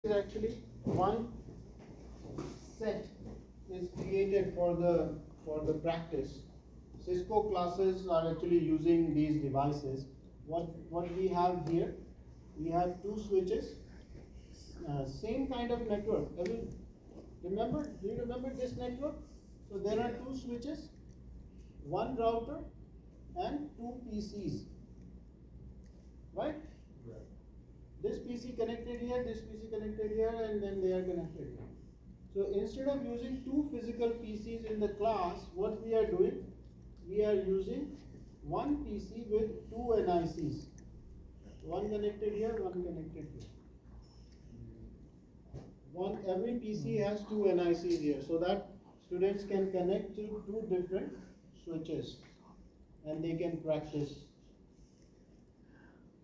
is actually one set is created for the practice. Cisco classes are actually using these devices. What we have here, we have two switches, same kind of network. Do you remember this network? So there are two switches, one router, and two PCs, right? This PC connected here, this PC connected here, and then they are connected here. So instead of using two physical PCs in the class, what we are doing, we are using one PC with two NICs. One connected here, one connected here. Every PC has two NICs here, so that students can connect to two different switches and they can practice.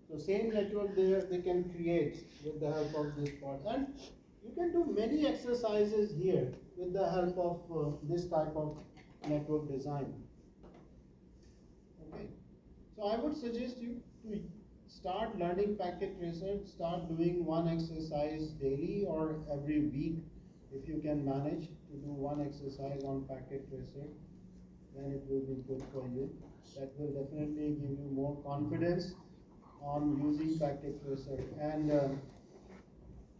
So same network there they can create with the help of this part. And you can do many exercises here with the help of this type of network design. Okay. So I would suggest you to start learning packet tracer, start doing one exercise daily or every week. If you can manage to do one exercise on packet tracer, then it will be good for you. That will definitely give you more confidence on using packet tracer. And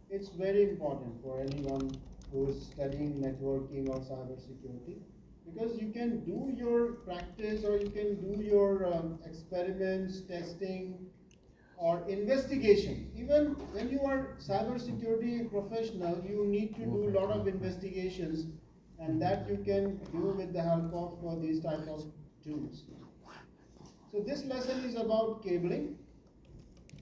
it's very important for anyone who is studying networking or cyber security, because you can do your practice or you can do your experiments, testing, or investigation. Even when you are cybersecurity professional, you need to do a lot of investigations, and that you can do with the help of these type of tools. So this lesson is about cabling,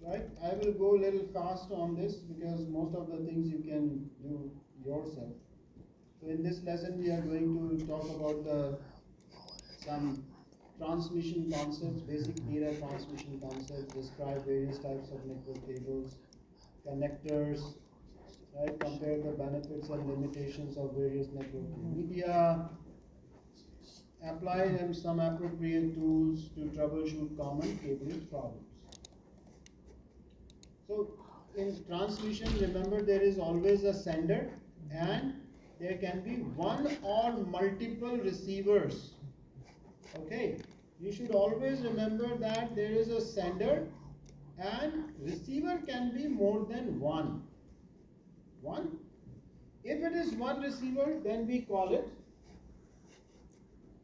right? I will go a little fast on this because most of the things you can do yourself. So in this lesson, we are going to talk about some transmission concepts, basic data transmission concepts, describe various types of network cables, connectors, right? Compare the benefits and limitations of various networking media, apply some appropriate tools to troubleshoot common cabling problems. So in transmission, remember there is always a sender and there can be one or multiple receivers. Okay, you should always remember that there is a sender and receiver can be more than one. One. If it is one receiver, then we call it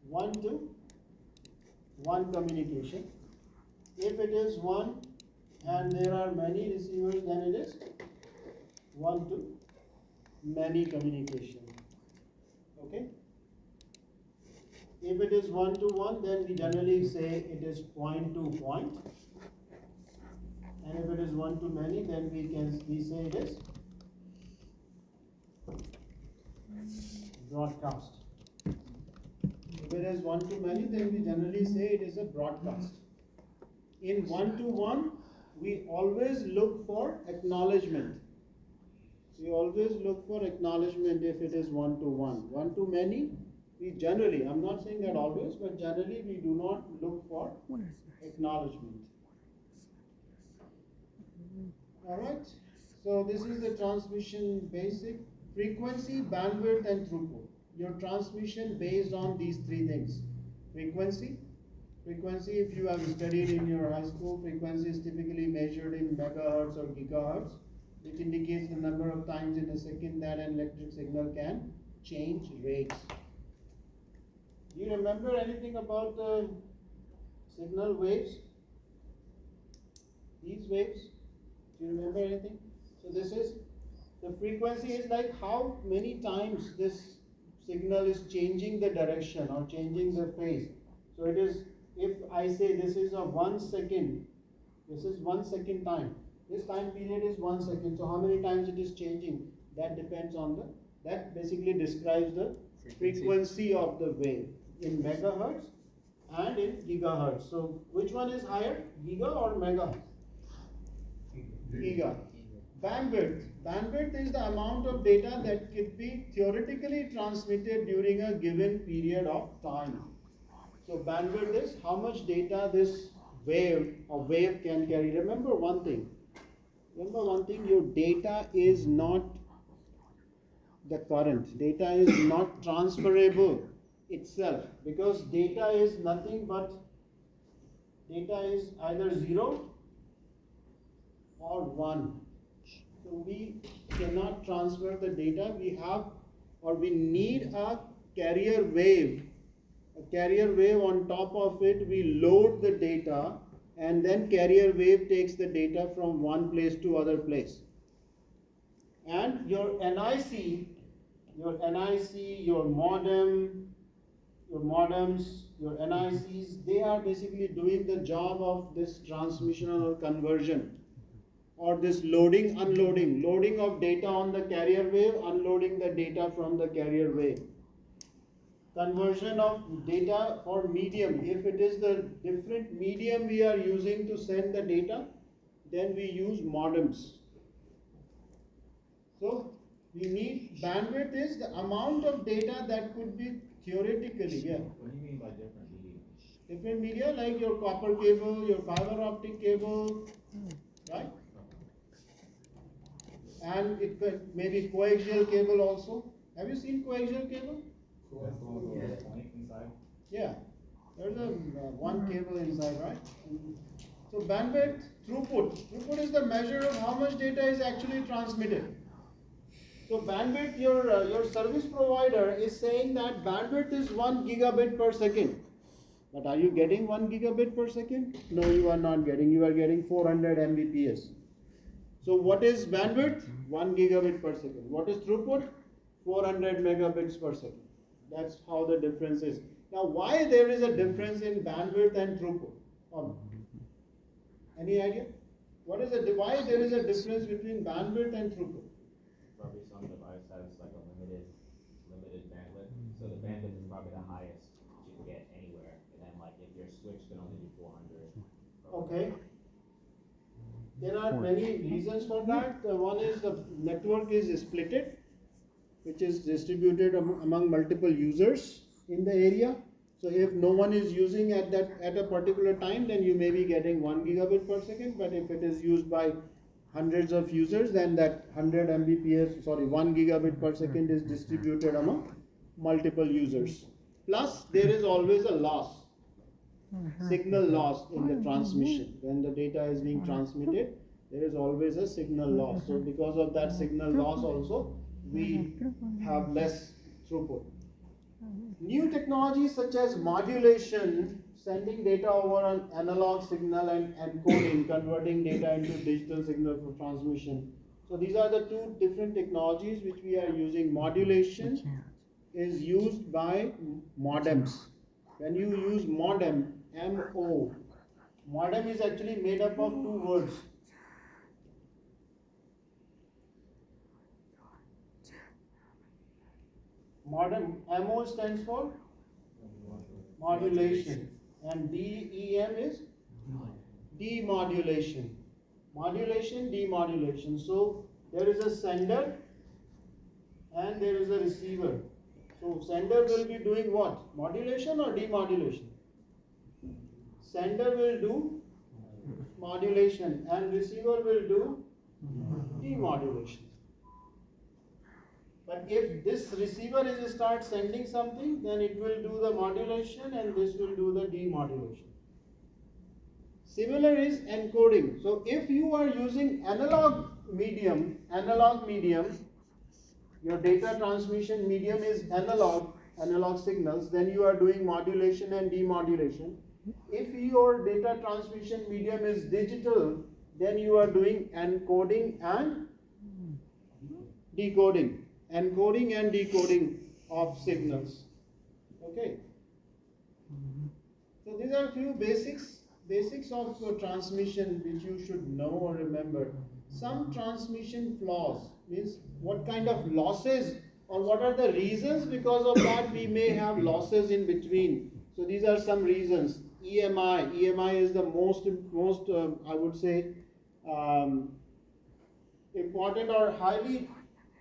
one-to-one communication. If it is one and there are many receivers, then it is one-to-many communication. Okay? If it is one-to-one, then we generally say it is point-to-point. And if it is one-to-many, then we say it is broadcast. If it is one-to-many, then we generally say it is a broadcast. In one-to-one, we always look for acknowledgement. We always look for acknowledgement if it is one-to-one. One-to-many, we generally, I'm not saying that always, but generally we do not look for acknowledgement. Alright, so this is the transmission basic: frequency, bandwidth, and throughput. Your transmission based on these three things. Frequency, if you have studied in your high school, frequency is typically measured in megahertz or gigahertz, which indicates the number of times in a second that an electric signal can change rates. Do you remember anything about the signal waves? These waves? Do you remember anything? So this is, the frequency is like how many times this signal is changing the direction or changing the phase. So it is, if I say this is a 1 second, this is 1 second time. This time period is 1 second. So how many times it is changing? That depends on that basically describes the frequency of the wave in megahertz and in gigahertz. So which one is higher, giga or mega? Giga. Bandwidth is the amount of data that could be theoretically transmitted during a given period of time. So bandwidth is how much data this wave can carry. Remember one thing, Remember one thing, your data is not the current. Data is not transferable itself, because data is nothing but, data is either 0 or 1. So we cannot transfer the data. We have, or we need a carrier wave. A carrier wave, on top of it we load the data, and then carrier wave takes the data from one place to other place. And your NIC, your modem, your modems, your NICs, they are basically doing the job of this transmission or conversion, or this loading, unloading, loading of data on the carrier wave, unloading the data from the carrier wave. Conversion of data for medium. If it is the different medium we are using to send the data, then we use modems. So we need, bandwidth is the amount of data that could be theoretically, yeah. What do you mean by different media? Different media, like your copper cable, your fiber optic cable, right? And it may be coaxial cable also. Have you seen coaxial cable? That's the one with the point inside? Yeah, there's a one cable inside, right? So bandwidth, throughput is the measure of how much data is actually transmitted. So bandwidth, your service provider is saying that bandwidth is 1 gigabit per second. But are you getting 1 gigabit per second? No, you are not getting. You are getting 400 Mbps. So what is bandwidth? 1 gigabit per second. What is throughput? 400 megabits per second. That's how the difference is. Now, why there is a difference in bandwidth and throughput? Any idea? Why there is a difference between bandwidth and throughput? Probably some device has like a limited bandwidth. So the bandwidth is probably the highest you can get anywhere. And then like if your switch can only do 400. Okay. There are many reasons for that. One is the network is splitted, which is distributed among multiple users in the area. So if no one is using at a particular time, then you may be getting 1 gigabit per second. But if it is used by hundreds of users, then that 1 gigabit per second is distributed among multiple users. Plus, there is always a loss, signal loss in the transmission. When the data is being transmitted, there is always a signal loss. So because of that signal loss also, we have less throughput. New technologies such as modulation, sending data over an analog signal, and encoding, converting data into digital signal for transmission. So these are the two different technologies which we are using. Modulation is used by modems. When you use modem, M-O, modem is actually made up of two words. Modem, MO stands for modulation, and DEM is demodulation. Modulation, demodulation. So there is a sender and there is a receiver. So sender will be doing what? Modulation or demodulation? Sender will do modulation and receiver will do demodulation. But if this receiver is start sending something, then it will do the modulation and this will do the demodulation. Similar is encoding. So if you are using analog medium, your data transmission medium is analog signals, then you are doing modulation and demodulation. If your data transmission medium is digital, then you are doing encoding and decoding. Encoding and decoding of signals. Okay. So these are a few basics of transmission which you should know or remember. Some transmission flaws means what kind of losses or what are the reasons because of that we may have losses in between. So these are some reasons. EMI is the most I would say important or highly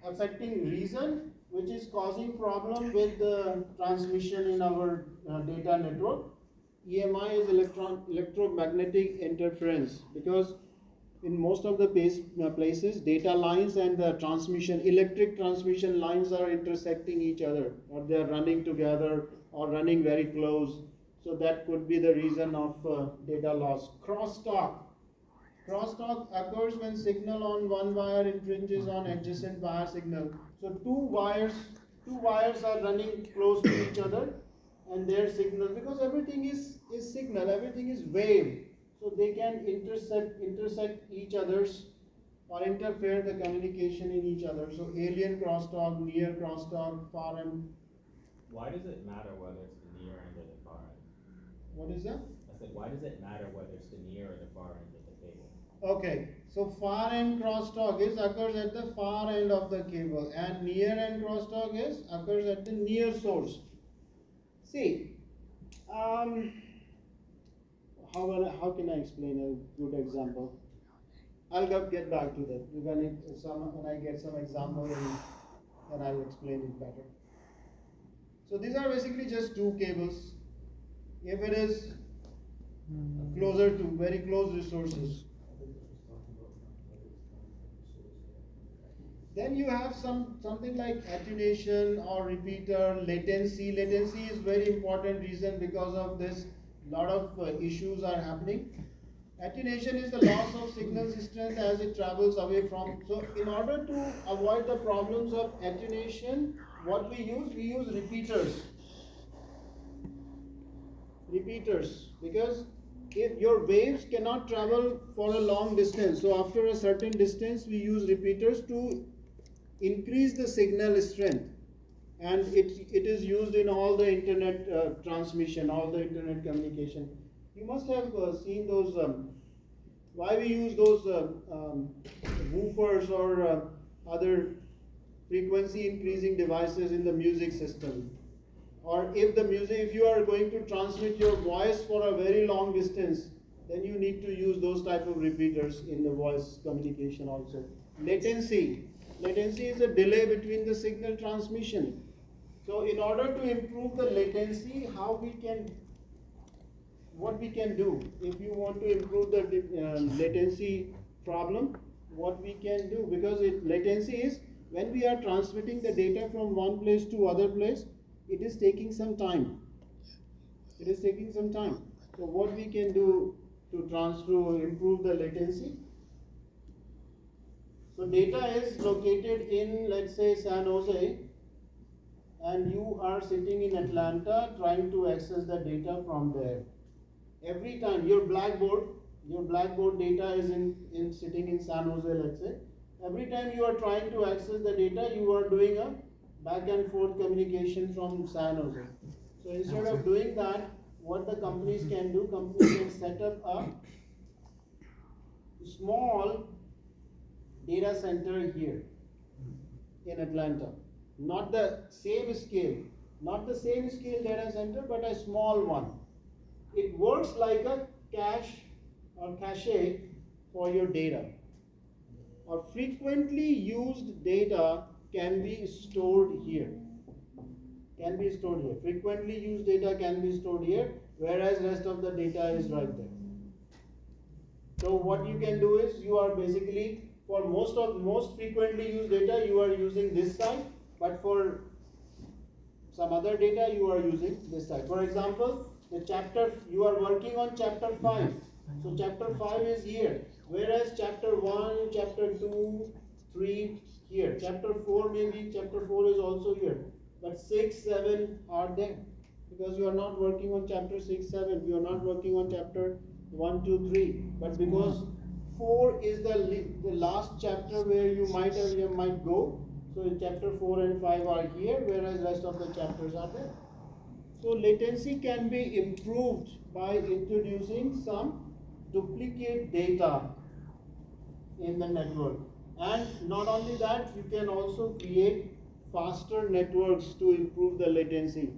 affecting reason which is causing problem with the transmission in our data network. EMI is electromagnetic interference, because in most of the places, data lines and the electric transmission lines are intersecting each other, or they are running together or running very close. So that could be the reason of data loss. Crosstalk. Crosstalk occurs when signal on one wire infringes on adjacent wire signal. So two wires are running close to each other, and their signal, because everything is signal, everything is wave, so they can intersect each other's or interfere the communication in each other. So alien crosstalk, near crosstalk, far end. Why does it matter whether it's the near end or the far end? What is that? I said, why does it matter whether it's the near or the far end of the cable? Okay, so far end crosstalk occurs at the far end of the cable, and near end crosstalk occurs at the near source. See, um, how can I explain a good example? I'll get back to that. When I get some example, then I'll explain it better. So these are basically just two cables. If it is closer to very close resources, then you have something like attenuation or repeater, latency. Latency is very important reason. Because of this, lot of issues are happening. Attenuation is the loss of signal strength as it travels away from. So in order to avoid the problems of attenuation, what we use repeaters. Because if your waves cannot travel for a long distance, so after a certain distance we use repeaters to increase the signal strength, and it is used in all the internet transmission, all the internet communication. You must have seen those. Why we use those woofers or other frequency increasing devices in the music system? Or if you are going to transmit your voice for a very long distance, then you need to use those type of repeaters in the voice communication also. Latency is a delay between the signal transmission. So in order to improve the latency, what we can do, if you want to improve the latency problem, what we can do, because latency is when we are transmitting the data from one place to other place, it is taking some time. So what we can do to improve the latency? So data is located in, let's say, San Jose, and you are sitting in Atlanta trying to access the data from there. Every time your blackboard data is sitting in San Jose, let's say. Every time you are trying to access the data, you are doing a back and forth communication from San Jose. So instead of doing that, what the companies can do, companies can set up a small data center here in Atlanta. Not the same scale data center, but a small one. It works like a cache or cache for your data. Or frequently used data can be stored here. Frequently used data can be stored here, whereas rest of the data is right there. So what you can do is, you are basically, for most frequently used data, you are using this side, but for some other data you are using this side. For example, you are working on chapter 5. So chapter 5 is here, whereas chapter 1, chapter 2, 3 here. Chapter 4 is also here. But 6, 7 are there. Because you are not working on chapter 6, 7. You are not working on chapter 1, 2, 3. But because 4 is the last chapter where you might go. So chapter 4 and 5 are here, whereas rest of the chapters are there. So latency can be improved by introducing some duplicate data in the network. And not only that, you can also create faster networks to improve the latency.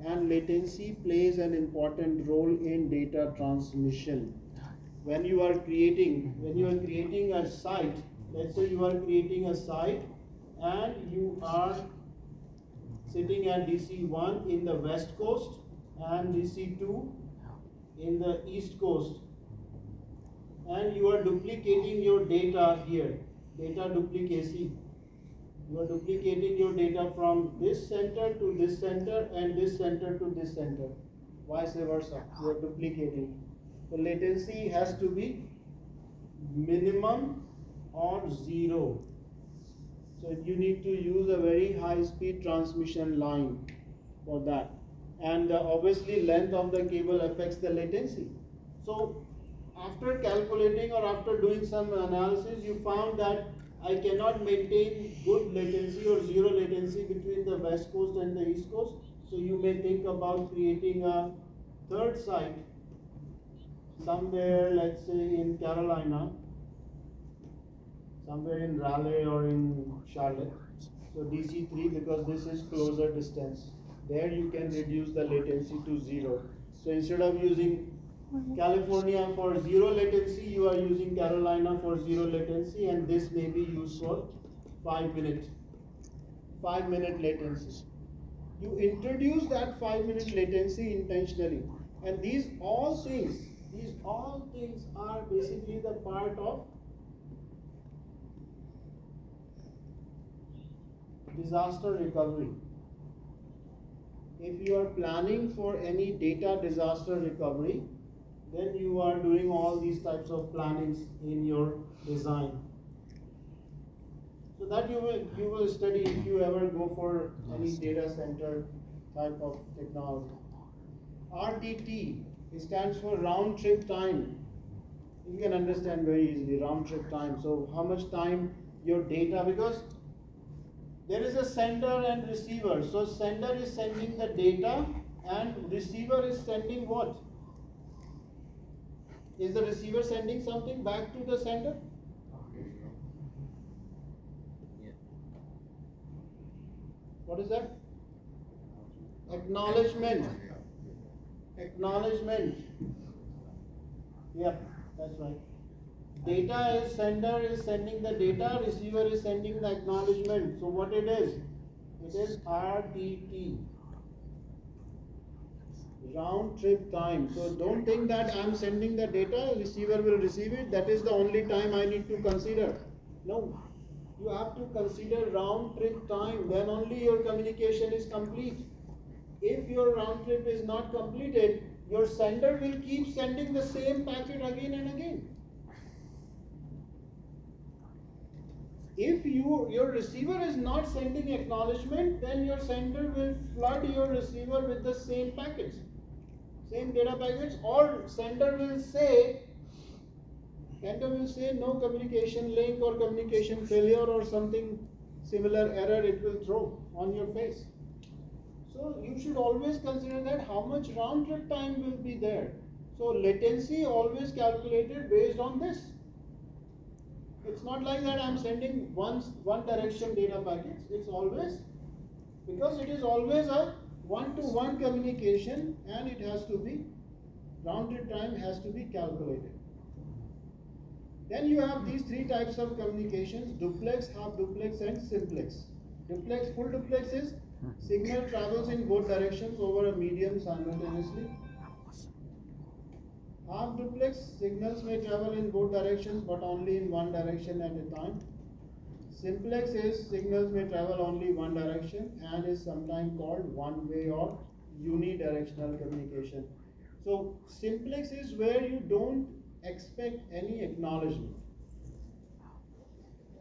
And latency plays an important role in data transmission. When you are creating a site, let's say you are creating a site and you are sitting at DC1 in the west coast and DC2 in the east coast. and you are duplicating your data here, data duplicacy. You are duplicating your data from this center to this center and this center to this center, vice versa. You are duplicating. The latency has to be minimum or zero. So you need to use a very high speed transmission line for that. And obviously length of the cable affects the latency. So after calculating or after doing some analysis, you found that I cannot maintain good latency or zero latency between the west coast and the east coast. So you may think about creating a third site somewhere, let's say in Carolina, somewhere in Raleigh or in Charlotte. So DC3, because this is closer distance. There you can reduce the latency to zero. So instead of using California for zero latency, you are using Carolina for zero latency, and this may be used for 5 minute latency. You introduce that 5 minute latency intentionally, and these all things are basically the part of disaster recovery. If you are planning for any data disaster recovery, then you are doing all these types of plannings in your design. So that you will study if you ever go for any data center type of technology. RTT stands for round trip time. You can understand very easily round trip time. So how much time your data, because there is a sender and receiver. So sender is sending the data and receiver is sending what? Is the receiver sending something back to the sender? What is that? Acknowledgement. Acknowledgement. Yep, that's right. Data is sender is sending the data, receiver is sending the acknowledgement. So what it is RTT. Round trip time. So don't think that I'm sending the data, receiver will receive it. That is the only time I need to consider. No. You have to consider round trip time. Then only your communication is complete. If your round trip is not completed, your sender will keep sending the same packet again and again. If your receiver is not sending acknowledgement, then your sender will flood your receiver with the same packets, same data packets, or sender will say no communication link or communication failure or something similar error it will throw on your face. So you should always consider that how much round trip time will be there. So latency always calculated based on this. It's not like that I'm sending one direction data packets. It's always, because it is always a one-to-one communication, and it has to be, round trip time has to be calculated. Then you have these three types of communications: duplex, half duplex, and simplex. Duplex, full duplex is signal travels in both directions over a medium simultaneously. Half duplex, signals may travel in both directions but only in one direction at a time. Simplex is signals may travel only one direction and is sometimes called one-way or unidirectional communication. So simplex is where you don't expect any acknowledgement.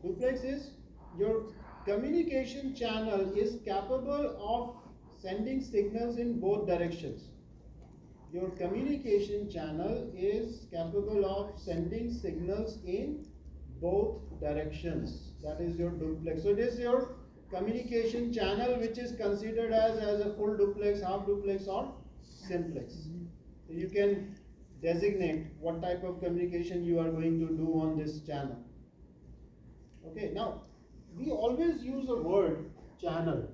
Duplex is your communication channel is capable of sending signals in both directions. Your communication channel is capable of sending signals in both directions. That is your duplex. So it is your communication channel which is considered as a full duplex, half duplex, or simplex. So you can designate what type of communication you are going to do on this channel. Okay, now we always use the word channel.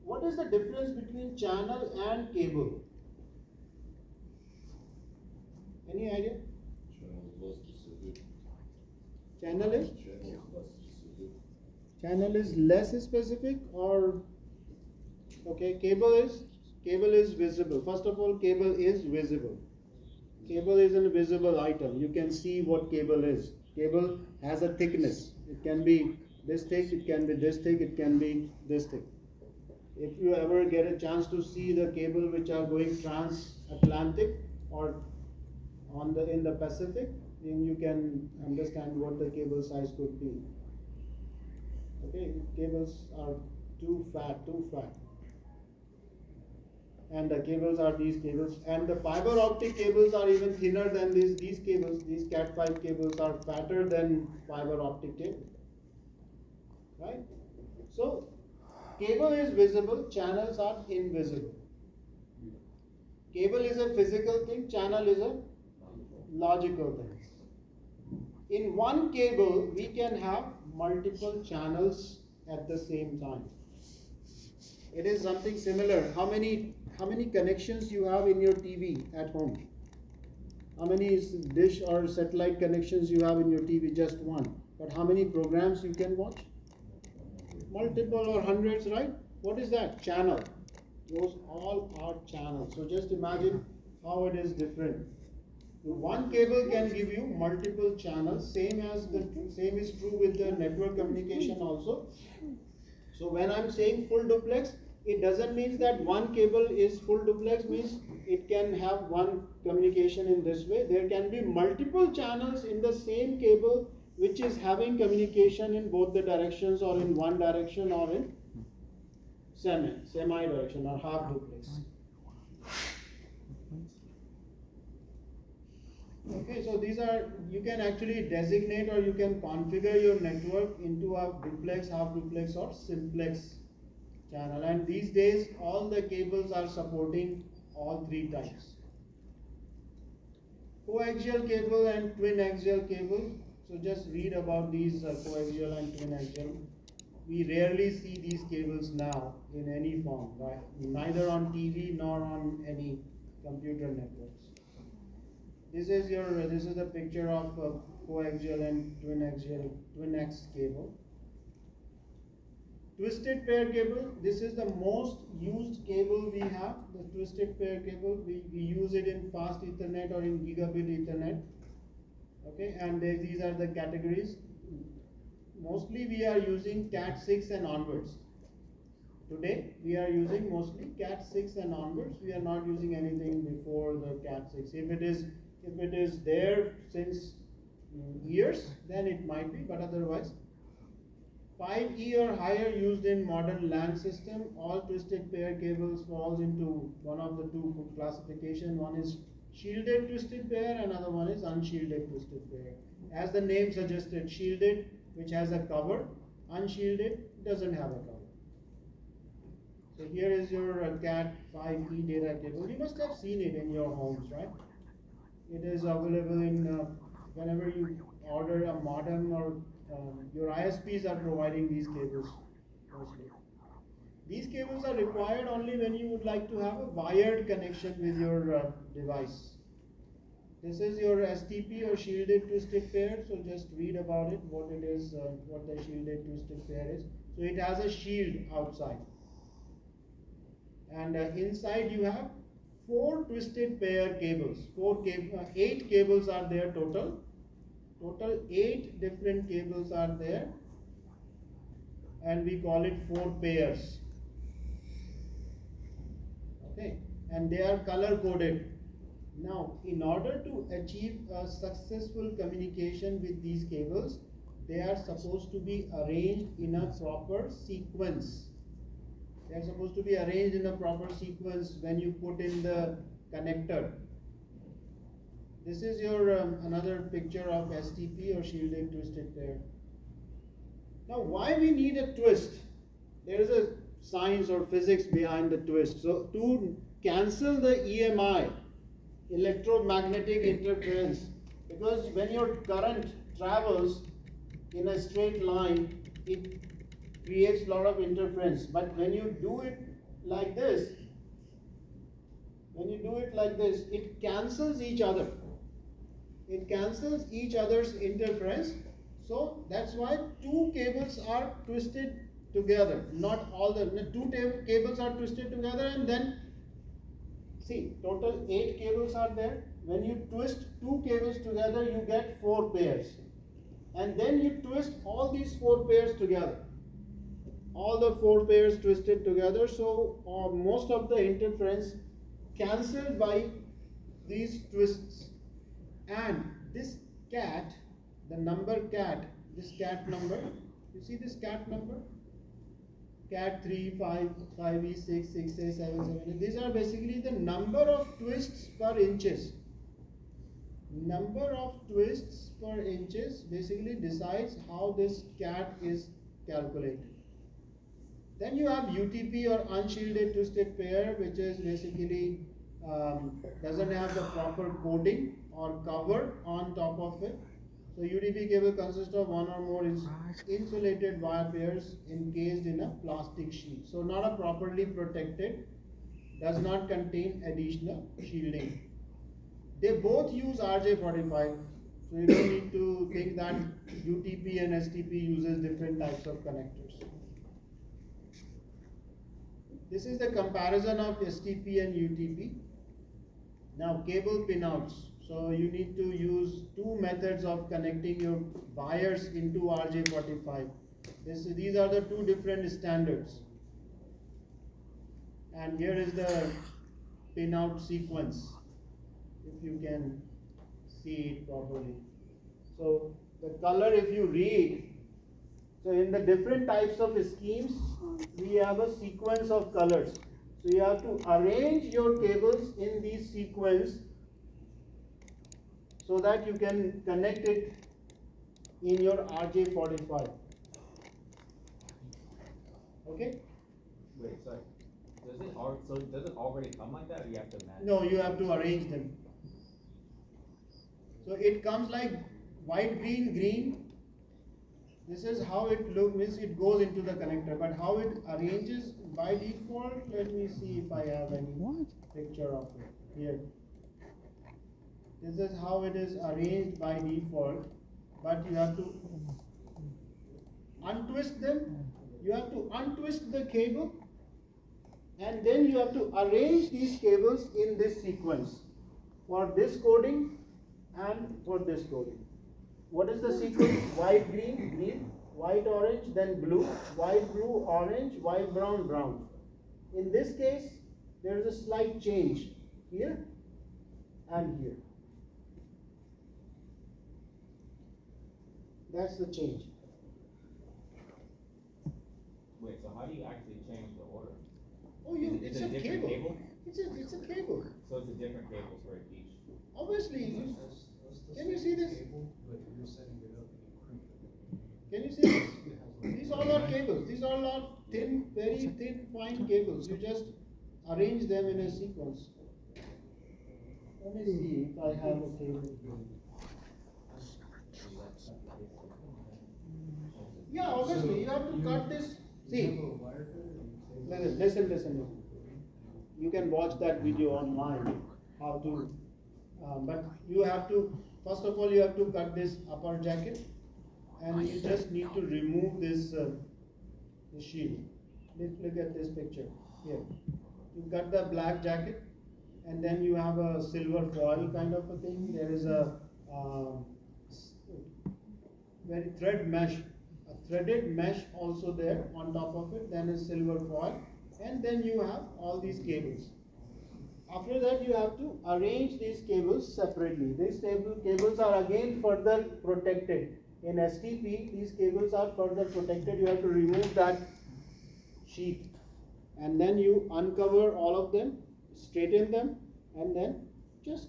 What is the difference between channel and cable? Any idea? Channel is less specific. Channel is less specific, or okay, cable is visible. First of all, cable is visible. Cable is an invisible item. You can see what cable is. Cable has a thickness. It can be this thick, it can be this thick, it can be this thick. If you ever get a chance to see the cable which are going transatlantic or in the Pacific, then you can understand what the cable size could be. Okay, cables are too fat, and the cables are these cables, and the fiber optic cables are even thinner than these cables. These cat 5 cables are fatter than fiber optic cable, right? So cable is visible, channels are invisible. Cable is a physical thing, channel is a logical thing. In one cable we can have multiple channels at the same time. It is something similar. How many connections you have in your TV at home? How many dish or satellite connections you have in your TV? Just one. But how many programs you can watch? Multiple or hundreds, right? What is that? Channel. Those all are channels. So just imagine how it is different. One cable can give you multiple channels. Same is true with the network communication also. So when I'm saying full duplex, it doesn't mean that one cable is full duplex, means it can have one communication in this way. There can be multiple channels in the same cable which is having communication in both the directions, or in one direction, or in semi direction, or half duplex. Okay, so these are, you can actually designate or you can configure your network into a duplex, half duplex, or simplex channel. And these days all the cables are supporting all three types: coaxial cable and twin axial cable. So just read about these coaxial and twin axial. We rarely see these cables now in any form, right? Neither on TV nor on any computer networks. This is a picture of coaxial and twin X cable. Twisted pair cable. This is the most used cable we have. The twisted pair cable. We use it in fast Ethernet or in gigabit Ethernet. Okay, and these are the categories. Mostly we are using Cat 6 and onwards. Today we are using mostly Cat 6 and onwards. We are not using anything before the Cat 6. If it is there since years, then it might be, but otherwise 5E or higher used in modern LAN system. All twisted pair cables falls into one of the two classification. One is shielded twisted pair, another one is unshielded twisted pair. As the name suggested, shielded, which has a cover; unshielded doesn't have a cover. So here is your Cat 5E data cable. You must have seen it in your homes, right? It is available in whenever you order a modem, or your ISPs are providing these cables mostly. These cables are required only when you would like to have a wired connection with your device. This is your STP or shielded twisted pair. So just read about it, what it is, what the shielded twisted pair is. So it has a shield outside, and inside you have 4 twisted pair cables. 8 cables are there total. Total 8 different cables are there, and we call it 4 pairs. Okay, and they are color coded. Now, in order to achieve a successful communication with these cables, they are supposed to be arranged in a proper sequence. They are supposed to be arranged in a proper sequence when you put in the connector. This is your another picture of STP or shielded twisted pair. Now, why we need a twist? There is a science or physics behind the twist. So to cancel the EMI, electromagnetic interference, because when your current travels in a straight line, it creates a lot of interference. But when you do it like this, it cancels each other. It cancels each other's interference. So that's why 2 cables are twisted together. Not all the 2 cables are twisted together, and then see, total 8 cables are there. when you twist two cables together, you get 4 pairs. And then you twist all these 4 pairs together. All the 4 pairs twisted together, so most of the interference cancelled by these twists. And this cat, the number cat, this cat number, you see this cat number? Cat 3, 5, 5e, 6, 6a, 7, 7. These are basically the number of twists per inches. Number of twists per inches basically decides how this cat is calculated. Then you have UTP or unshielded twisted pair, which is basically doesn't have the proper coating or cover on top of it. So UTP cable consists of one or more insulated wire pairs encased in a plastic sheet. So not a properly protected, does not contain additional shielding. They both use RJ45, so you don't need to think that UTP and STP uses different types of connectors. This is the comparison of STP and UTP. Now cable pinouts. So you need to use two methods of connecting your wires into RJ45. These are the two different standards. And here is the pinout sequence, if you can see it properly. So the color, if you read, so in the different types of schemes, we have a sequence of colors. So you have to arrange your cables in these sequence so that you can connect it in your RJ45. Okay? Wait, sorry. Does it already come like that, or you have to match? No, you have to arrange them. So it comes like white, green, green. This is how it looks, means it goes into the connector, but how it arranges by default, let me see if I have any picture of it here. This is how it is arranged by default, but you have to untwist them. You have to untwist the cable, and then you have to arrange these cables in this sequence for this coding and for this coding. What is the sequence? White, green, green, white, orange, then blue, white, blue, orange, white, brown, brown. In this case, there is a slight change here and here. That's the change. Wait, so how do you actually change the order? Oh, it's a cable. It's a cable. So it's a different cable for each. Obviously, can you see this? Can you see this? These all are cables. These all are thin, very thin, fine cables. You just arrange them in a sequence. Let me see if I have a cable here. Yeah, obviously, you have to cut this. See, listen. You can watch that video online, how to, but you have to, first of all, you have to cut this upper jacket, and you just need to remove this shield. Look at this picture here. You cut the black jacket, and then you have a silver foil kind of a thing. There is a very threaded mesh also there on top of it. Then is silver foil, and then you have all these cables. After that, you have to arrange these cables separately. These cables are again further protected. In STP, these cables are further protected. You have to remove that sheath, and then you uncover all of them, straighten them, and then just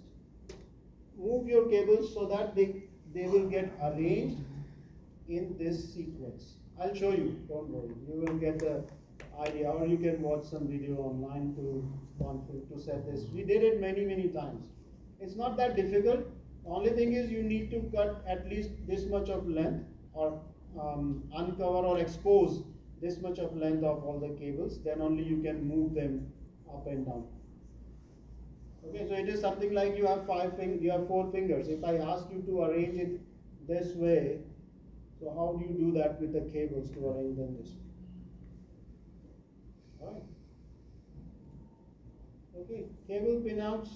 move your cables so that they will get arranged in this sequence. I'll show you, don't worry. You will get the idea, or you can watch some video online to set this. We did it many times. It's not that difficult. The only thing is you need to cut at least this much of length, or uncover or expose this much of length of all the cables. Then only you can move them up and down. Okay, so it is something like you have 4 fingers. If I ask you to arrange it this way, so how do you do that with the cables to arrange them this way? Alright. Okay, cable pinouts.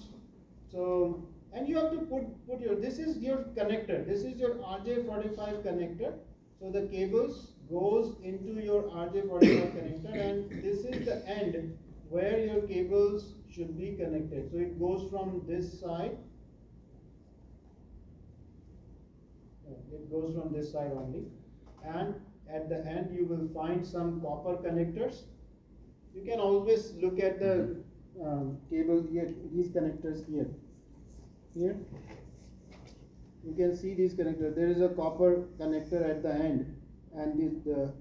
So And you have to put your, this is your connector, this is your RJ45 connector. So the cables goes into your RJ45 connector, and this is the end where your cables should be connected. So it goes from this side, it goes from this side only, and at the end you will find some copper connectors. You can always look at the cable here, these connectors here. Here you can see these connectors. There is a copper connector at the end, and the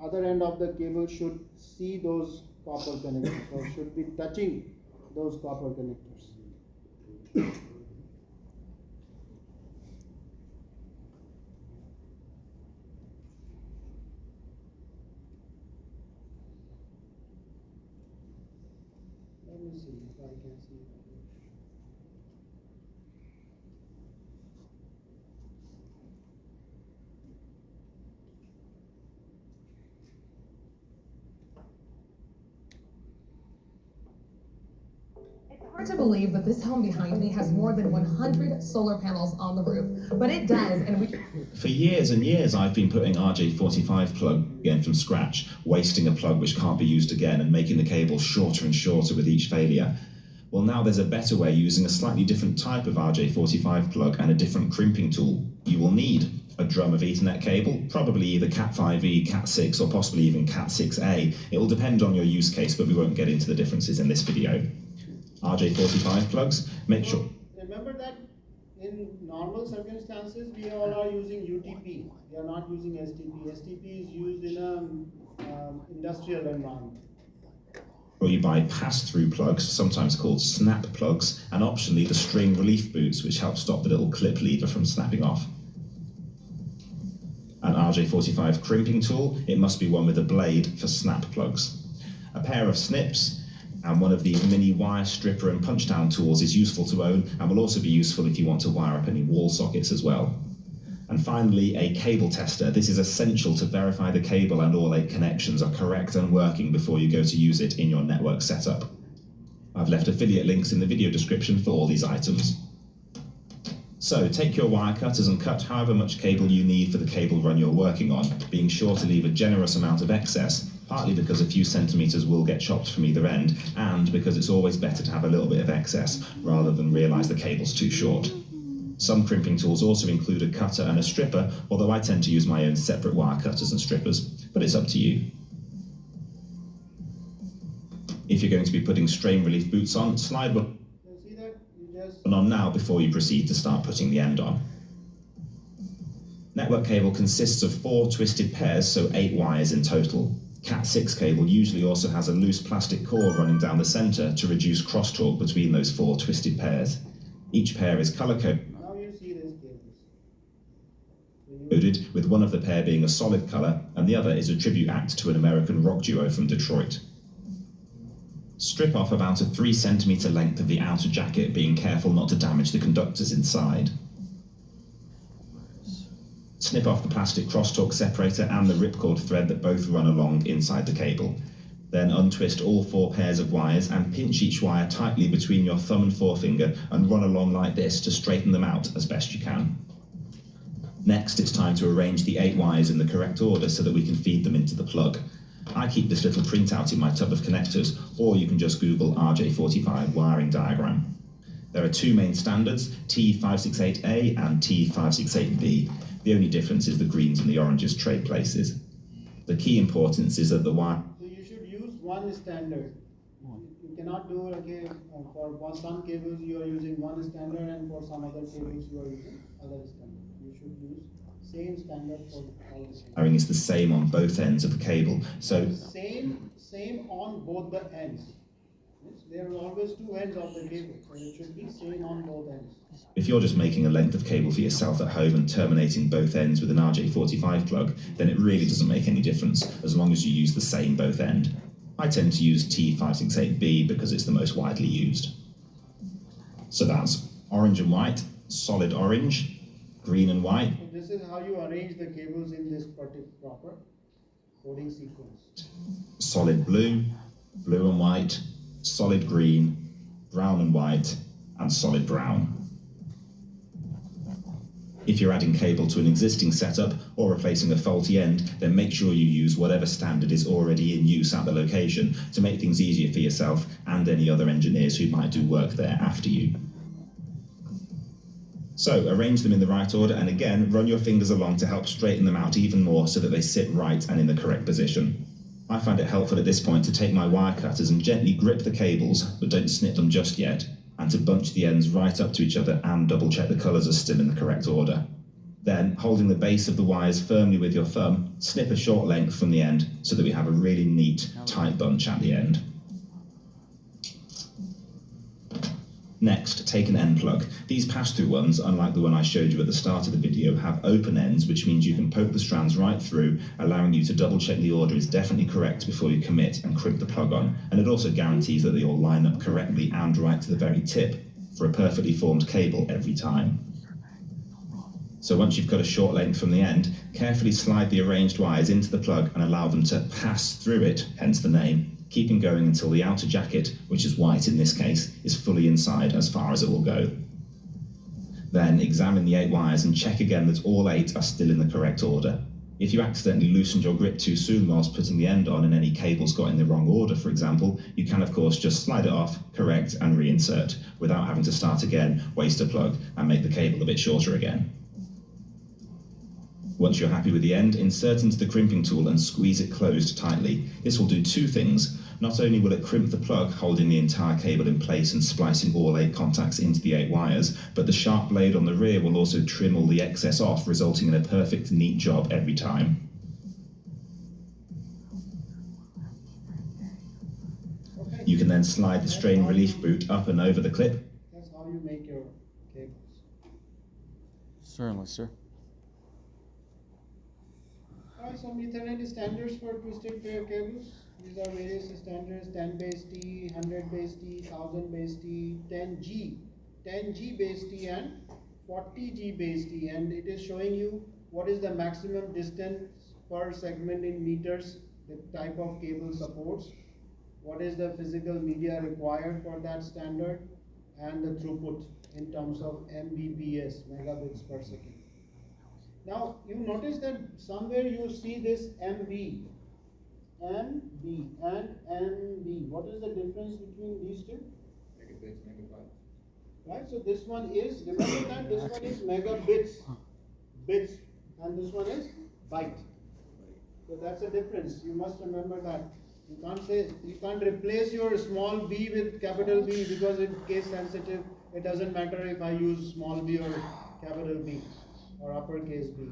other end of the cable should see those copper connectors, or should be touching those copper connectors. Let me see if I can see it. It's hard to believe that this home behind me has more than 100 solar panels on the roof, but it does, and we... For years and years, I've been putting RJ45 plug again from scratch, wasting a plug which can't be used again and making the cable shorter and shorter with each failure. Well, now there's a better way using a slightly different type of RJ45 plug and a different crimping tool. You will need a drum of Ethernet cable, probably either Cat5e, Cat6, or possibly even Cat6a. It will depend on your use case, but we won't get into the differences in this video. RJ45 plugs, make sure... Remember that in normal circumstances, we all are using UTP. We are not using STP. STP is used in an industrial environment. Or you buy pass-through plugs, sometimes called snap plugs, and optionally the string relief boots, which help stop the little clip lever from snapping off. An RJ45 crimping tool, it must be one with a blade for snap plugs. A pair of snips and one of these mini wire stripper and punch down tools is useful to own, and will also be useful if you want to wire up any wall sockets as well. And finally, a cable tester. This is essential to verify the cable and all 8 connections are correct and working before you go to use it in your network setup. I've left affiliate links in the video description for all these items. So take your wire cutters and cut however much cable you need for the cable run you're working on, being sure to leave a generous amount of excess, partly because a few centimeters will get chopped from either end, and because it's always better to have a little bit of excess rather than realize the cable's too short. Some crimping tools also include a cutter and a stripper, although I tend to use my own separate wire cutters and strippers, but it's up to you. If you're going to be putting strain relief boots on, slide one on now before you proceed to start putting the end on. Network cable consists of 4 twisted pairs, so 8 wires in total. Cat6 cable usually also has a loose plastic cord running down the center to reduce crosstalk between those 4 twisted pairs. Each pair is color-coded, with one of the pair being a solid color and the other is a tribute act to an American rock duo from Detroit. Strip off about a 3 centimeter length of the outer jacket, being careful not to damage the conductors inside. Snip off the plastic crosstalk separator and the ripcord thread that both run along inside the cable. Then untwist all 4 pairs of wires and pinch each wire tightly between your thumb and forefinger and run along like this to straighten them out as best you can. Next, it's time to arrange the 8 wires in the correct order so that we can feed them into the plug. I keep this little printout in my tub of connectors, or you can just Google RJ45 wiring diagram. There are 2 main standards, T568A and T568B. The only difference is the greens and the oranges trade places. The key importance is that the wire... So you should use one standard. You cannot do, okay, for some cables you are using one standard and for some other cables you are using other standard. You should use same standard for all the cables. Wiring is the same on both ends of the cable, so... Same on both the ends. There are always 2 ends of the cable, so it should be same on both ends. If you're just making a length of cable for yourself at home and terminating both ends with an RJ45 plug, then it really doesn't make any difference as long as you use the same both end. I tend to use T568B because it's the most widely used. So that's orange and white, solid orange, green and white. So this is how you arrange the cables in this proper coding sequence. Solid blue, blue and white, solid green, brown and white, and solid brown. If you're adding cable to an existing setup or replacing a faulty end, then make sure you use whatever standard is already in use at the location to make things easier for yourself and any other engineers who might do work there after you. So arrange them in the right order, and again, run your fingers along to help straighten them out even more so that they sit right and in the correct position. I find it helpful at this point to take my wire cutters and gently grip the cables, but don't snip them just yet, and to bunch the ends right up to each other and double check the colours are still in the correct order. Then, holding the base of the wires firmly with your thumb, snip a short length from the end so that we have a really neat, tight bunch at the end. Next, take an end plug. These pass-through ones, unlike the one I showed you at the start of the video, have open ends, which means you can poke the strands right through, allowing you to double-check the order is definitely correct before you commit and crimp the plug on, and it also guarantees that they all line up correctly and right to the very tip for a perfectly formed cable every time. So once you've got a short length from the end, carefully slide the arranged wires into the plug and allow them to pass through it, hence the name, keeping going until the outer jacket, which is white in this case, is fully inside as far as it will go. Then examine the 8 wires and check again that all 8 are still in the correct order. If you accidentally loosened your grip too soon whilst putting the end on and any cables got in the wrong order, for example, you can of course just slide it off, correct and reinsert, without having to start again, waste a plug and make the cable a bit shorter again. Once you're happy with the end, insert into the crimping tool and squeeze it closed tightly. This will do 2 things. Not only will it crimp the plug, holding the entire cable in place and splicing all 8 contacts into the 8 wires, but the sharp blade on the rear will also trim all the excess off, resulting in a perfect, neat job every time. Okay. You can then slide the strain relief boot up and over the clip. That's how you make your cables. Certainly, sir. Some Ethernet standards for twisted pair cables. These are various standards: 10 base T, 100 base T, 1000 base T, 10G base T, and 40G base T. And it is showing you what is the maximum distance per segment in meters the type of cable supports, what is the physical media required for that standard, and the throughput in terms of Mbps, megabits per second. Now, you notice that somewhere you see this MB, MB and MB. What is the difference between these two? Megabits, megabytes. Right, so this one is, remember that this one is megabits, bits, and this one is byte. So that's a difference. You must remember that. You can't replace your small b with capital B because it's case sensitive. It doesn't matter if I use small b or capital B or uppercase B.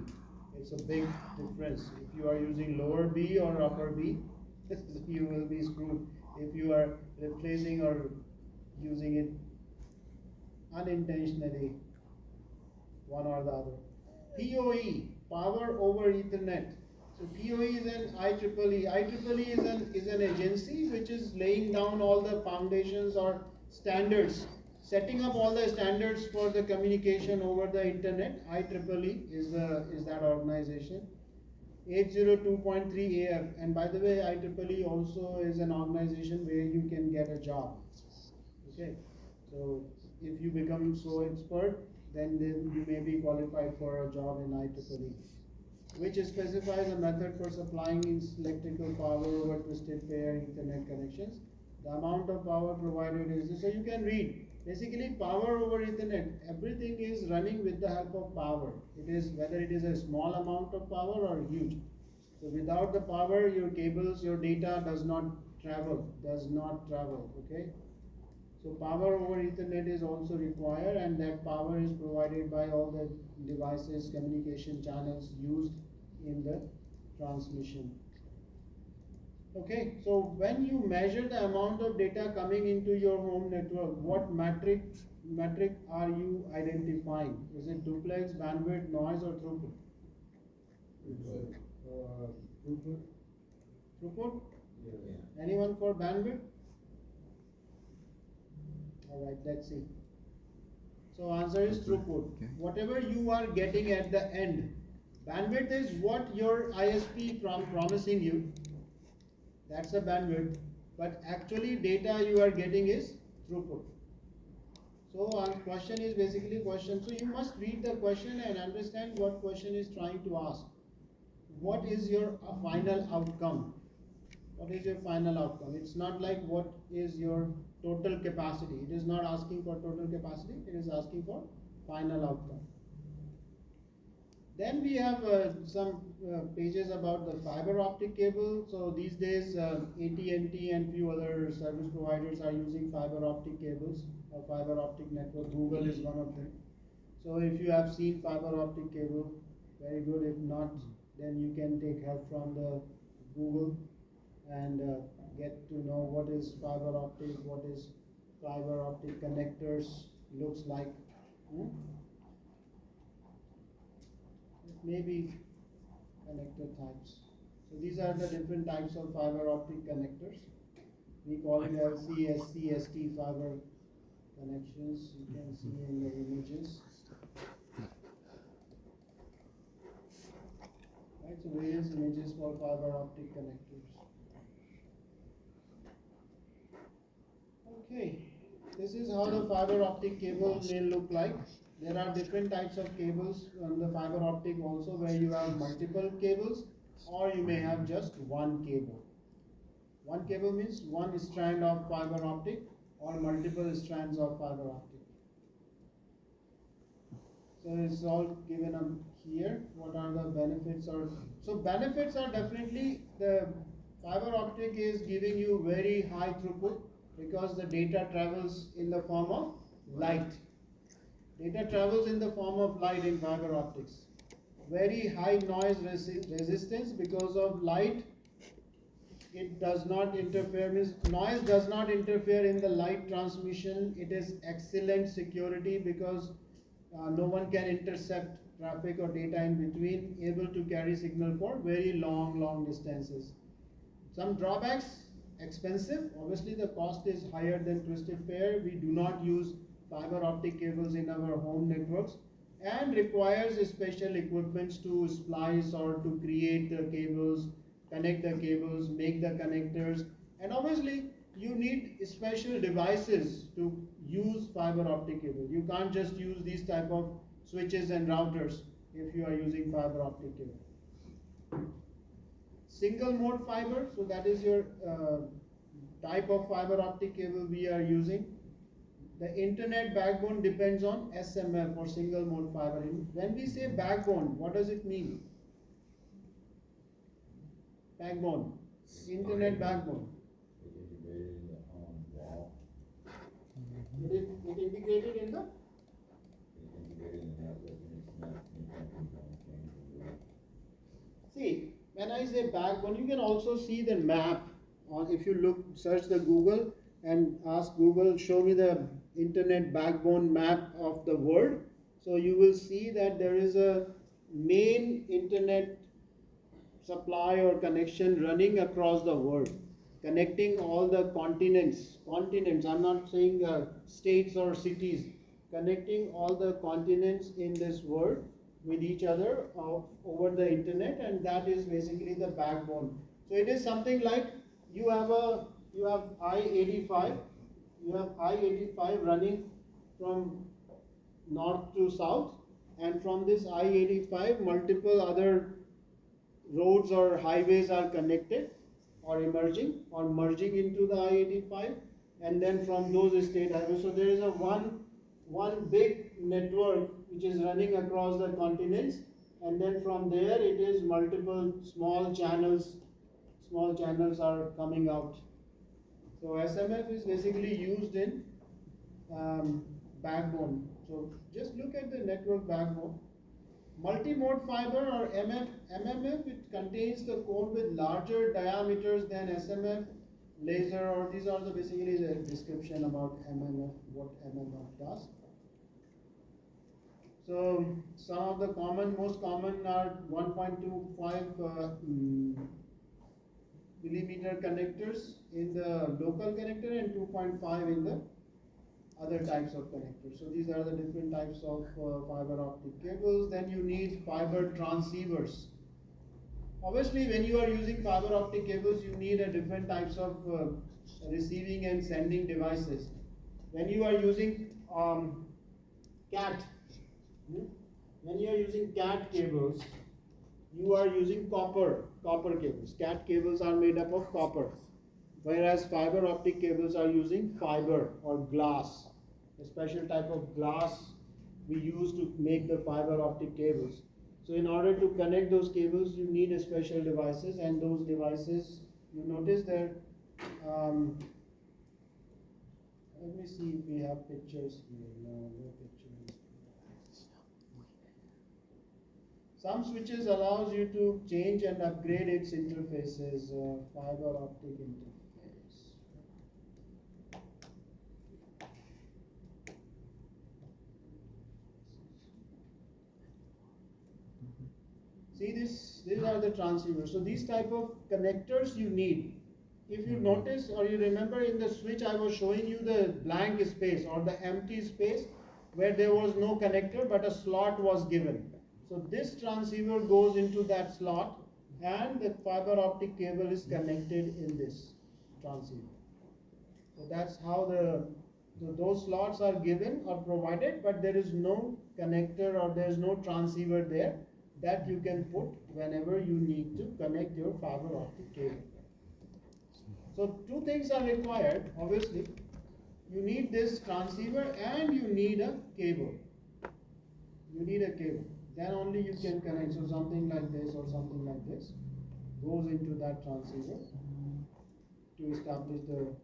It's a big difference. If you are using lower b or upper b, you will be screwed. If you are replacing or using it unintentionally, one or the other. PoE, power over Ethernet. So PoE is an IEEE. IEEE is an agency which is laying down all the foundations or standards, setting up all the standards for the communication over the internet. IEEE is that organization. 802.3 AF, and by the way, IEEE also is an organization where you can get a job. Okay, so if you become so expert, then you may be qualified for a job in IEEE, which specifies a method for supplying electrical power over twisted pair Ethernet connections. The amount of power provided is, so you can read. Basically, power over Ethernet, everything is running with the help of power. It is whether it is a small amount of power or huge. So without the power, your cables, your data does not travel. Okay. So power over Ethernet is also required, and that power is provided by all the devices, communication channels used in the transmission. Okay, so when you measure the amount of data coming into your home network, what metric are you identifying? Is it duplex, bandwidth, noise, or throughput? Throughput. Throughput? Yeah. Anyone for bandwidth? All right, let's see. So answer is throughput. Okay. Whatever you are getting at the end, bandwidth is what your ISP promising you. That's a bandwidth, but actually data you are getting is throughput. So question is basically question. So you must read the question and understand what question is trying to ask. What is your final outcome? What is your final outcome? It's not like what is your total capacity. It is not asking for total capacity. It is asking for final outcome. Then we have some pages about the fiber optic cable. So these days AT&T and few other service providers are using fiber optic cables or fiber optic network. Google is one of them. So if you have seen fiber optic cable, very good. If not, then you can take help from the Google and get to know what is fiber optic, what is fiber optic connectors looks like. Maybe connector types. So these are the different types of fiber optic connectors. We call it LC, SC, ST fiber connections. You can see in the images. Right, so various images for fiber optic connectors. Okay, this is how the fiber optic cable may look like. There are different types of cables on the fiber optic also, where you have multiple cables or you may have just one cable. One cable means one strand of fiber optic or multiple strands of fiber optic. So it's all given up here. What are the benefits? So benefits are definitely the fiber optic is giving you very high throughput because the data travels in the form of light. Data travels in the form of light in fiber optics. Very high noise resistance because of light. It does not interfere, noise does not interfere in the light transmission. It is excellent security because no one can intercept traffic or data in between, able to carry signal for very long distances. Some drawbacks: expensive. Obviously the cost is higher than twisted pair. We do not use fiber optic cables in our home networks, and requires special equipments to splice or to create the cables, connect the cables, make the connectors, and obviously you need special devices to use fiber optic cable. You can't just use these type of switches and routers if you are using fiber optic cable. Single mode fiber, so that is your type of fiber optic cable we are using. The internet backbone depends on SMF or single mode fiber. When we say backbone, what does it mean? Backbone, internet backbone. It integrated in the. See, when I say backbone, you can also see the map. If you search the Google and ask Google, show me the internet backbone map of the world. So you will see that there is a main internet supply or connection running across the world, connecting all the continents. I'm not saying states or cities. Connecting all the continents in this world with each other over the internet, and that is basically the backbone. So it is something like you have I-85. You have I-85 running from north to south, and from this I-85 multiple other roads or highways are connected or emerging or merging into the I-85, and then from those state highways. So there is a one big network which is running across the continents, and then from there it is multiple small channels. Small channels are coming out. So SMF is basically used in backbone. So just look at the network backbone. Multi-mode fiber or MMF, it contains the core with larger diameters than SMF, laser, or these are basically the description about MMF, what MMF does. So some of the most common are 1.25 millimeter connectors in the local connector and 2.5 in the other types of connectors. So these are the different types of fiber optic cables. Then you need fiber transceivers. Obviously, when you are using fiber optic cables, you need a different types of receiving and sending devices. when you are using CAT, hmm, when you are using CAT cables, you are using copper cables. CAT cables are made up of copper, whereas fiber optic cables are using fiber or glass, a special type of glass we use to make the fiber optic cables. So in order to connect those cables, you need a special devices, and those devices, you notice that, let me see if we have pictures here. No, no pictures. Some switches allows you to change and upgrade its interfaces, fiber optic interface. See this, these are the transceivers. So these type of connectors you need. If you notice or you remember in the switch I was showing you the blank space or the empty space where there was no connector but a slot was given. So this transceiver goes into that slot and the fiber optic cable is connected in this transceiver. So that's how those slots are given or provided, but there is no connector or there is no transceiver there that you can put whenever you need to connect your fiber optic cable. So two things are required, obviously. You need this transceiver and you need a cable. You need a cable. Then only you can connect. So something like this or something like this goes into that transceiver to establish the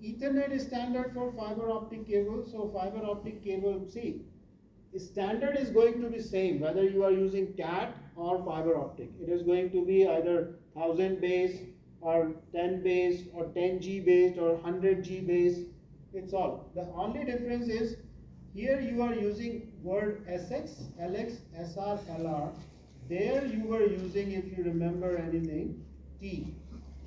Ethernet is standard for fiber optic cable. So fiber optic cable, see, standard is going to be same whether you are using CAT or fiber optic. It is going to be either 1000 base or 10 base or 10G based or 100G base. It's all. The only difference is here you are using word SX, LX, SR, LR. There you were using, if you remember anything, T.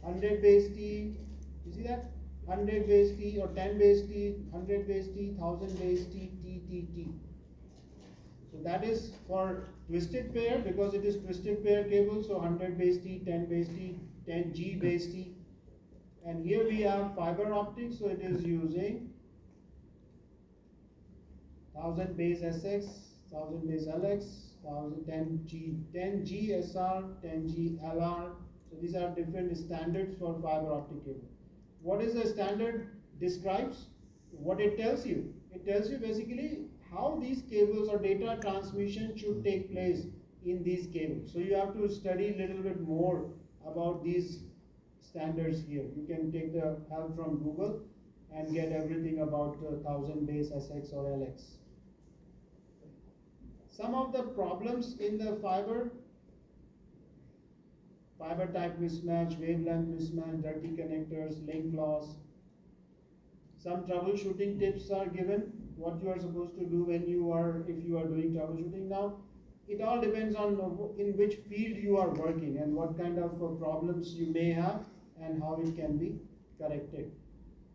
100 base T. You see that? 100 base T or 10 base T, 100 base T, 1000 base T, T, T, T. So that is for twisted pair because it is twisted pair cable. So 100 base T, 10 base T, 10G base T. And here we have fiber optic, so it is using 1000 base SX, 1000 base LX, 10G SR, 10G LR. So these are different standards for fiber optic cable. What is the standard describes? What it tells you? It tells you basically how these cables or data transmission should take place in these cables. So you have to study a little bit more about these standards here. You can take the help from Google and get everything about 1000 base SX or LX. Some of the problems in the fiber type mismatch, wavelength mismatch, dirty connectors, link loss. Some troubleshooting tips are given, what you are supposed to do when you are, if you are doing troubleshooting. Now, it all depends on in which field you are working and what kind of problems you may have and how it can be corrected.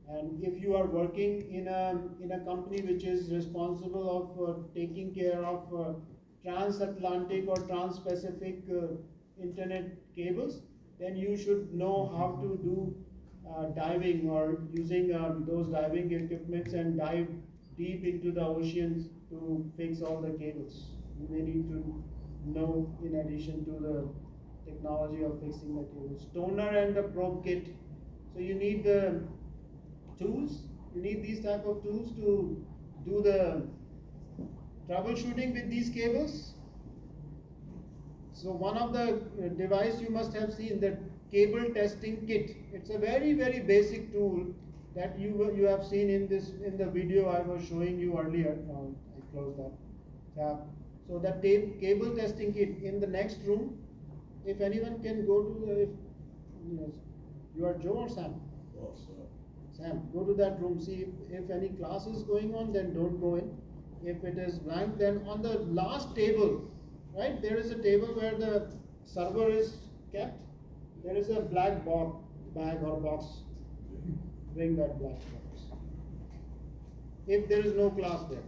And if you are working in a company which is responsible of taking care of transatlantic or trans-Pacific internet cables, then you should know how to do diving or using those diving equipments and dive deep into the oceans to fix all the cables. You may need to know in addition to the technology of fixing the cables. Toner and the probe kit. So you need the tools, you need these type of tools to do the troubleshooting with these cables. So one of the device you must have seen, the cable testing kit. It's a very basic tool that you have seen in the video I was showing you earlier. I closed that tab. So that cable testing kit in the next room. If anyone can go to the, you are Joe or Sam? Sam, go to that room, see if any class is going on, then don't go in. If it is blank, then on the last table, right, there is a table where the server is kept. There is a black bag or box. Bring that black box. If there is no class there.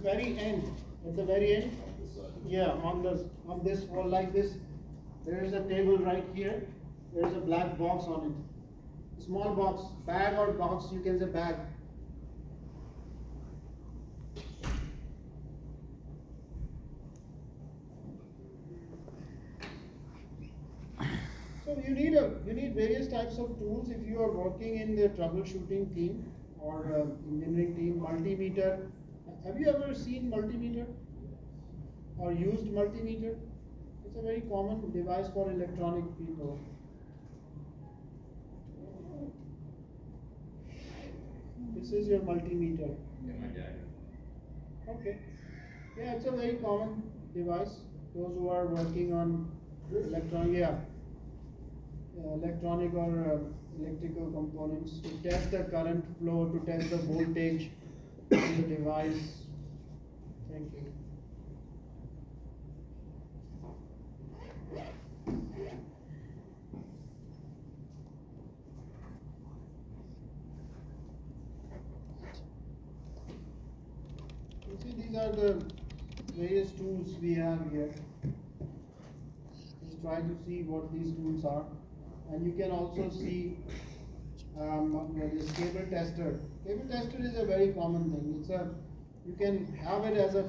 very end, at the very end, yeah, on this wall like this, there is a table right here. There is a black box on it. Small box, bag or box, you can say bag. So you need various types of tools if you are working in the troubleshooting team or engineering team. Multimeter. Have you ever seen multimeter or used multimeter? It's a very common device for electronic people. This is your multimeter. Okay. Yeah, it's a very common device. Those who are working on electronic, electronic or electrical components to test the current flow, to test the voltage in the device. Thank you. You see, these are the various tools we have here. Just try to see what these tools are. And you can also see this cable tester. Cable tester is a very common thing. You can have it as a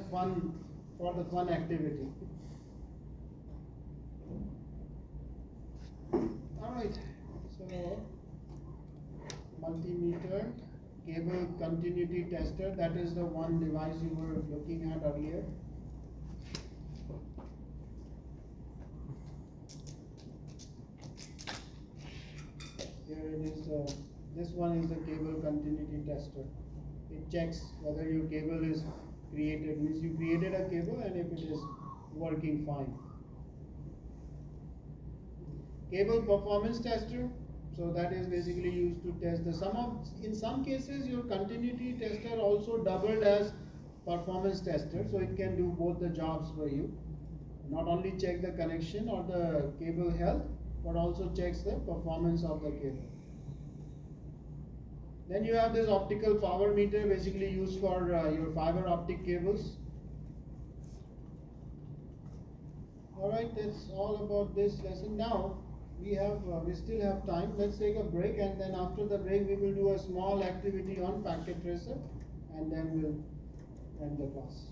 for the fun activity. Alright, so multimeter, cable continuity tester, that is the one device you were looking at earlier. Here it is, this one is the cable continuity tester. It checks whether your cable is created, means you created a cable and if it is working fine. Cable performance tester, so that is basically used to test in some cases your continuity tester also doubled as performance tester, so it can do both the jobs for you. Not only check the connection or the cable health, but also checks the performance of the cable. Then you have this optical power meter, basically used for your fiber optic cables. Alright, that's all about this lesson. Now we still have time. Let's take a break, and then after the break we will do a small activity on packet tracer, and then we'll end the class.